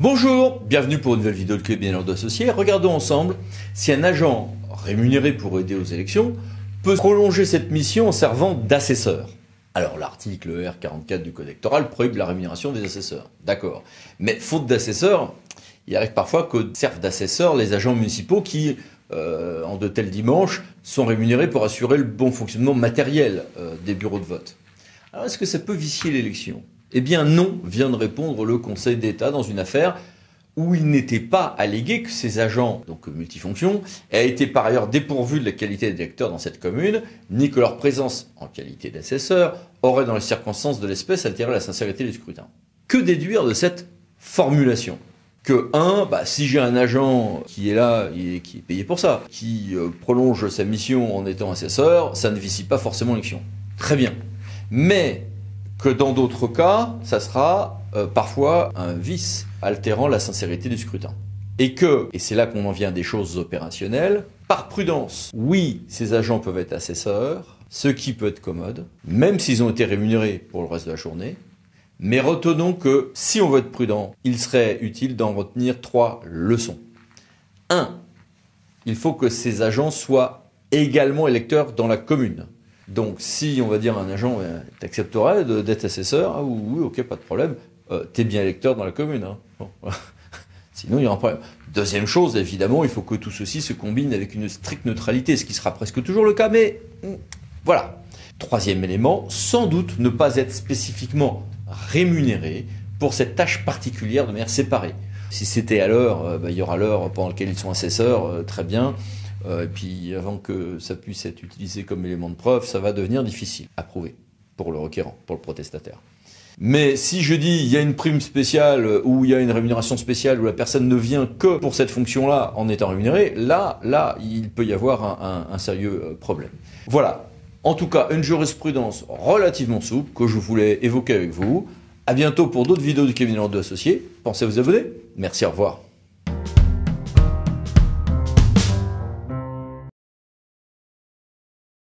Bonjour, bienvenue pour une nouvelle vidéo de cabinet Lordo Associés. Regardons ensemble si un agent rémunéré pour aider aux élections peut prolonger cette mission en servant d'assesseur. Alors l'article R44 du Code électoral prohibe la rémunération des assesseurs, d'accord. Mais faute d'assesseurs, il arrive parfois que servent d'assesseurs les agents municipaux qui, en de tels dimanches, sont rémunérés pour assurer le bon fonctionnement matériel des bureaux de vote. Alors est-ce que ça peut vicier l'élection ? Eh bien non, vient de répondre le Conseil d'État dans une affaire où il n'était pas allégué que ces agents, donc multifonctions, aient été par ailleurs dépourvus de la qualité d'électeurs dans cette commune, ni que leur présence en qualité d'assesseur aurait dans les circonstances de l'espèce altéré la sincérité du scrutin. Que déduire de cette formulation ? Que si j'ai un agent qui est là et qui est payé pour ça, qui prolonge sa mission en étant assesseur, ça ne vicie pas forcément l'élection. Très bien. Mais que dans d'autres cas, ça sera parfois un vice altérant la sincérité du scrutin. Et c'est là qu'on en vient des choses opérationnelles, par prudence, oui, ces agents peuvent être assesseurs, ce qui peut être commode, même s'ils ont été rémunérés pour le reste de la journée, mais retenons que si on veut être prudent, il serait utile d'en retenir 3 leçons. 1. Il faut que ces agents soient également électeurs dans la commune. Donc, si, on va dire, un agent t'accepterait d'être assesseur, oui, ok, pas de problème, t'es bien électeur dans la commune. Bon. Sinon, il y aura un problème. Deuxième chose, évidemment, il faut que tout ceci se combine avec une stricte neutralité, ce qui sera presque toujours le cas, mais voilà. Troisième élément, sans doute ne pas être spécifiquement rémunéré pour cette tâche particulière de manière séparée. Si c'était à l'heure, il y aura l'heure pendant laquelle ils sont assesseurs, très bien. Et puis avant que ça puisse être utilisé comme élément de preuve, ça va devenir difficile à prouver pour le requérant, pour le protestataire. Mais si je dis il y a une prime spéciale ou il y a une rémunération spéciale où la personne ne vient que pour cette fonction-là en étant rémunérée, là, il peut y avoir un sérieux problème. Voilà. En tout cas, une jurisprudence relativement souple que je voulais évoquer avec vous. À bientôt pour d'autres vidéos du cabinet Lordo Associés. Pensez à vous abonner. Merci, au revoir.